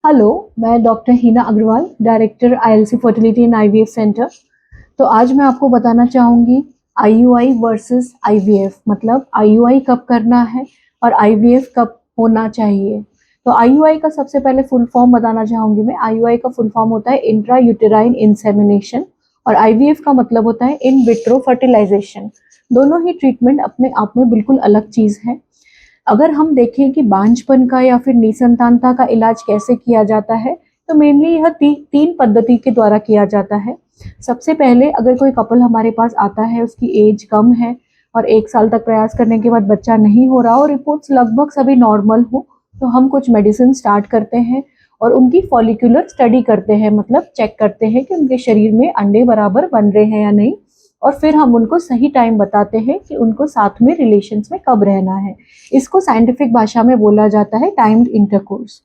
Hello, मैं doctor Heena Agarwal, director ILC fertility and IVF centre. तो आज मैं आपको बताना चाहूँगी आईयूआई वर्सेस आईवीएफ, मतलब आईयूआई कब करना है और आईवीएफ कब होना चाहिए। तो आईयूआई का सबसे पहले फुल फॉर्म बताना चाहूँगी मैं। आईयूआई का फुल फॉर्म होता है इंट्रा यूटेराइन इंसेमिनेशन और आईवीएफ का मतलब होता है इन विट्रो फर्टिलाइजेशन। दोनों ही ट्रीटमेंट अपने आप में बिल्कुल अलग चीज़ है। अगर हम देखें कि बांझपन का या फिर निसंतानता का इलाज कैसे किया जाता है, तो मेनली यह तीन पद्धति के द्वारा किया जाता है। सबसे पहले अगर कोई कपल हमारे पास आता है, उसकी एज कम है और 1 साल तक प्रयास करने के बाद बच्चा नहीं हो रहा और रिपोर्ट्स लगभग सभी नॉर्मल हो, तो हम कुछ मेडिसिन स्टार्ट करते हैं और उनकी फॉलिकुलर स्टडी करते हैं, मतलब चेक करते हैं कि उनके शरीर में अंडे बराबर बन रहे हैं या नहीं। और फिर हम उनको सही टाइम बताते हैं कि उनको साथ में रिलेशंस में कब रहना है। इसको साइंटिफिक भाषा में बोला जाता है टाइम्ड इंटरकोर्स।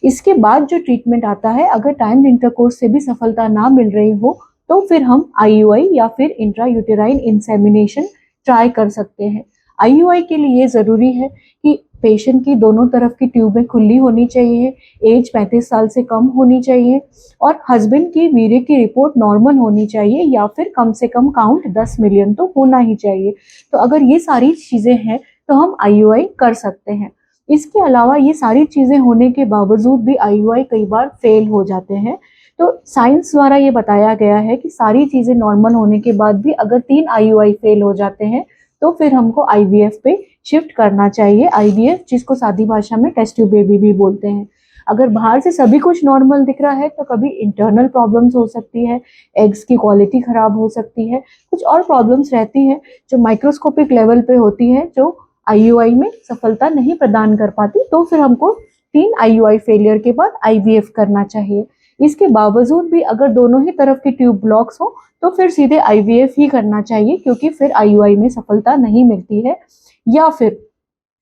इसके बाद जो ट्रीटमेंट आता है, अगर टाइम्ड इंटरकोर्स से भी सफलता ना मिल रही हो, तो फिर हम आईयूआई या फिर इंट्रा यूटेराइन इंसेमिनेशन ट्राई कर सकते हैं। आईयूआई के लिए ये जरूरी है कि पेशेंट की दोनों तरफ की ट्यूबें खुली होनी चाहिए, एज 35 साल से कम होनी चाहिए और हस्बैंड की वीर्य की रिपोर्ट नॉर्मल होनी चाहिए या फिर कम से कम काउंट 10 मिलियन तो होना ही चाहिए। तो अगर ये सारी चीज़ें हैं तो हम आईयूआई कर सकते हैं। इसके अलावा ये सारी चीज़ें होने के बावजूद भी आईयूआई कई बार फेल हो जाते हैं। तो साइंस द्वारा ये बताया गया है कि सारी चीज़ें नॉर्मल होने के बाद भी अगर 3 आईयूआई फेल हो जाते हैं तो फिर हमको आईवीएफ पे शिफ्ट करना चाहिए। आईवीएफ जिसको सादी भाषा में टेस्ट ट्यूब बेबी भी बोलते हैं। अगर बाहर से सभी कुछ नॉर्मल दिख रहा है तो कभी इंटरनल प्रॉब्लम्स हो सकती है, एग्स की क्वालिटी खराब हो सकती है, कुछ और प्रॉब्लम्स रहती हैं जो माइक्रोस्कोपिक लेवल पे होती है, जो आईयूआई में सफलता नहीं प्रदान कर पाती। तो फिर हमको 3 आईयूआई फेलियर के बाद आईवीएफ करना चाहिए। इसके बावजूद भी अगर दोनों ही तरफ की ट्यूब ब्लॉक्स हो तो फिर सीधे आईवीएफ ही करना चाहिए, क्योंकि फिर आईयूआई में सफलता नहीं मिलती है। या फिर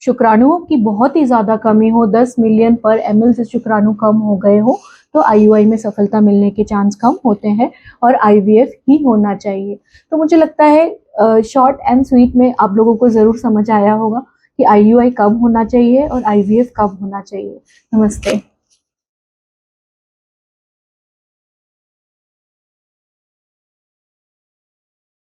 शुक्राणुओं की बहुत ही ज्यादा कमी हो, 10 मिलियन पर एमएल से शुक्राणु कम हो गए हो, तो आईयूआई में सफलता मिलने के चांस कम होते हैं और आईवीएफ ही होना चाहिए। तो मुझे लगता है शॉर्ट एंड स्वीट में आप लोगों को जरूर समझ आया होगा कि आईयूआई कब होना चाहिए और आईवीएफ कब होना चाहिए। नमस्ते।